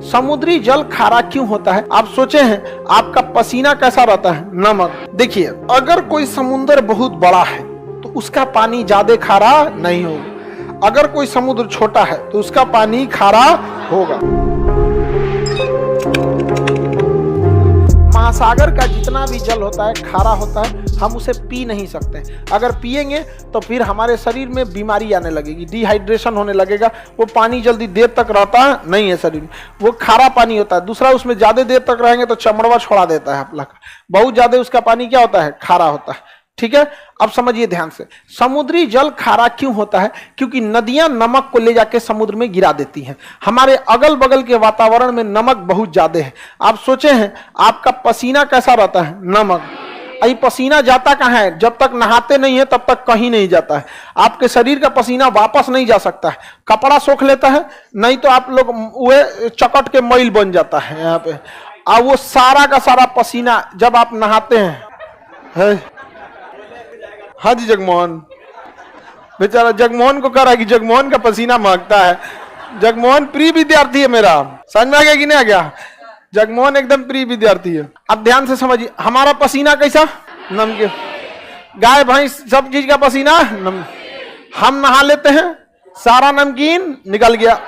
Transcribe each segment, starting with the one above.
समुद्री जल खारा क्यों होता है? आप सोचे हैं आपका पसीना कैसा रहता है? नमक। देखिए, अगर कोई समुद्र बहुत बड़ा है तो उसका पानी ज्यादा खारा नहीं होगा, अगर कोई समुद्र छोटा है तो उसका पानी खारा होगा। महासागर का जितना भी जल होता है खारा होता है, हम उसे पी नहीं सकते। अगर पिएंगे तो फिर हमारे शरीर में बीमारी आने लगेगी, डिहाइड्रेशन होने लगेगा, वो पानी जल्दी देर तक रहता नहीं है शरीर में, वो खारा पानी होता है। दूसरा, उसमें ज्यादा देर तक रहेंगे तो चमड़वा छोड़ा देता है आपला, बहुत ज्यादा उसका पानी क्या होता है? खारा होता है। ठीक है, अब समझिए ध्यान से, समुद्री जल खारा क्यों होता है? क्योंकि नदियां नमक को ले जाके समुद्र में गिरा देती हैं। हमारे अगल बगल के वातावरण में नमक बहुत ज्यादा है। आप सोचे हैं आपका पसीना कैसा रहता है? नमक। अभी पसीना जाता कहाँ है? जब तक नहाते नहीं है तब तक कहीं नहीं जाता है। आपके शरीर का पसीना वापस नहीं जा सकता है, कपड़ा सोख लेता है, नहीं तो आप लोग वो चकट के मैल बन जाता है यहाँ पे। और वो सारा का सारा पसीना जब आप नहाते हैं, हाँ जी जगमोहन, बेचारा जगमोहन को कह रहा है कि जगमोहन का पसीना महकता है। जगमोहन प्रिय विद्यार्थी है मेरा, समझ में आ गया कि नहीं आ गया? जगमोहन एकदम प्रिय विद्यार्थी है। अब ध्यान से समझिए, हमारा पसीना कैसा? नमकीन। गाय भैंस सब चीज का पसीना हम नहा लेते हैं, सारा नमकीन निकल गया,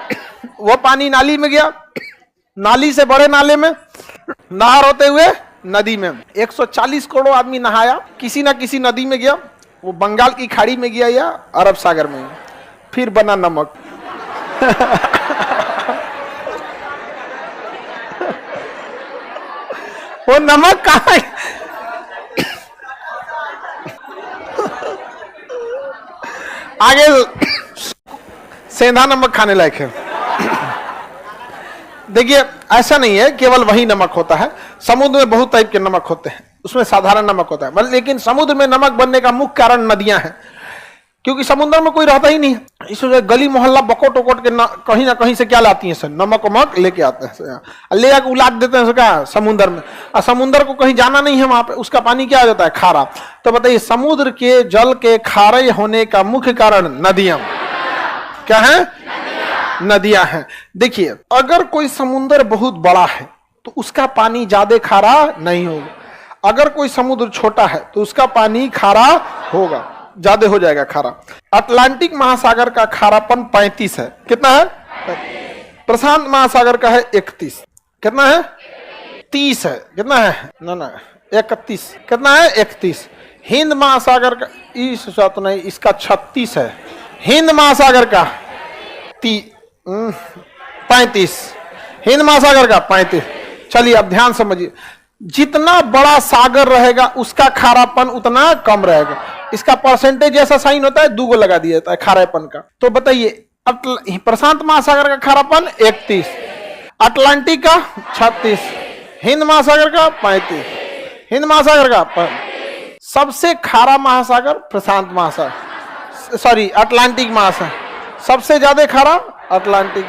वो पानी नाली में गया, नाली से बड़े नाले में, नहर होते हुए नदी में। 140 करोड़ आदमी नहाया, किसी ना किसी नदी में गया, वो बंगाल की खाड़ी में गया या अरब सागर में, फिर बना नमक। वो नमक कहाँ है? आगे सेंधा नमक खाने लायक है। देखिए, ऐसा नहीं है केवल वही नमक होता है, समुद्र में बहुत टाइप के नमक होते हैं, उसमें साधारण नमक होता है, लेकिन समुद्र में नमक बनने का मुख्य कारण नदियां हैं, क्योंकि समुद्र में कोई रहता ही नहीं है। इसलिए गली मोहल्ला बकोट वकोट के कहीं ना कहीं से क्या लाती हैं सर? नमक वमक लेके आते हैं, ले आके उलाट देते हैं क्या समुद्र में, और समुद्र को कहीं जाना नहीं है, वहां पे उसका पानी क्या हो जाता है? खारा। तो बताइए, समुद्र के जल के खारे होने का मुख्य कारण नदियां क्या है? नदियां हैं। देखिए, अगर कोई समुद्र बहुत बड़ा है तो उसका पानी ज्यादा खारा नहीं होगा, अगर कोई समुद्र छोटा है तो उसका पानी खारा होगा, ज्यादा हो जाएगा खारा। अटलांटिक महासागर का खारापन 35 है। कितना है? प्रशांत महासागर का है 31। कितना है? 30 है। कितना है? ना 31। कितना है? 31। हिंद महासागर का इस तो नहीं, इसका 36 है। हिंद महासागर का 35। हिंद महासागर का 35। चलिए अब ध्यान समझिए, जितना बड़ा सागर रहेगा उसका खारापन उतना कम रहेगा। इसका परसेंटेज ऐसा साइन होता है, 2 लगा दिया जाता है खारापन का। तो बताइए, प्रशांत महासागर का खारापन 31, अटलांटिक का 36, हिंद महासागर का 35। हिंद महासागर का सबसे खारा महासागर प्रशांत महासागर, सॉरी अटलांटिक महासागर, सबसे ज्यादा खारा अटलांटिक।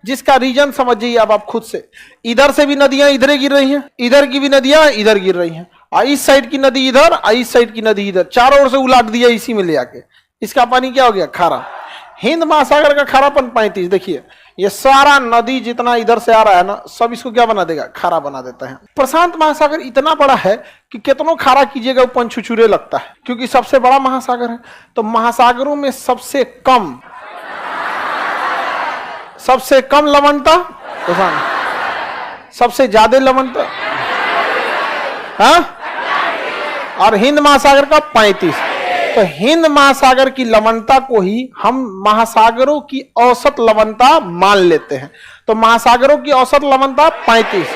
जिसका रीजन समझिए अब आप खुद से, इधर से भी नदियां इधर गिर रही हैं, इधर की भी नदियां इधर गिर रही हैं, इस साइड की नदी इधर, इस साइड की नदी इधर, चारों ओर से उलाट दिया इसी में ले आके, इसका पानी क्या हो गया? खारा। हिंद महासागर का खारापन 35। देखिए, ये सारा नदी जितना इधर से आ रहा है ना, सब इसको क्या बना देगा? खारा बना देता है। प्रशांत महासागर इतना बड़ा है कि कितनों खारा कीजिएगा वो पंचुचुरे लगता है, क्योंकि सबसे बड़ा महासागर है। तो महासागरों में सबसे कम लवणता प्रशांत, सबसे ज्यादा लवणता हाँ, और हिंद महासागर का 35। तो हिंद महासागर की लवणता को ही हम महासागरों की औसत लवणता मान लेते हैं। तो महासागरों की औसत लवणता 35।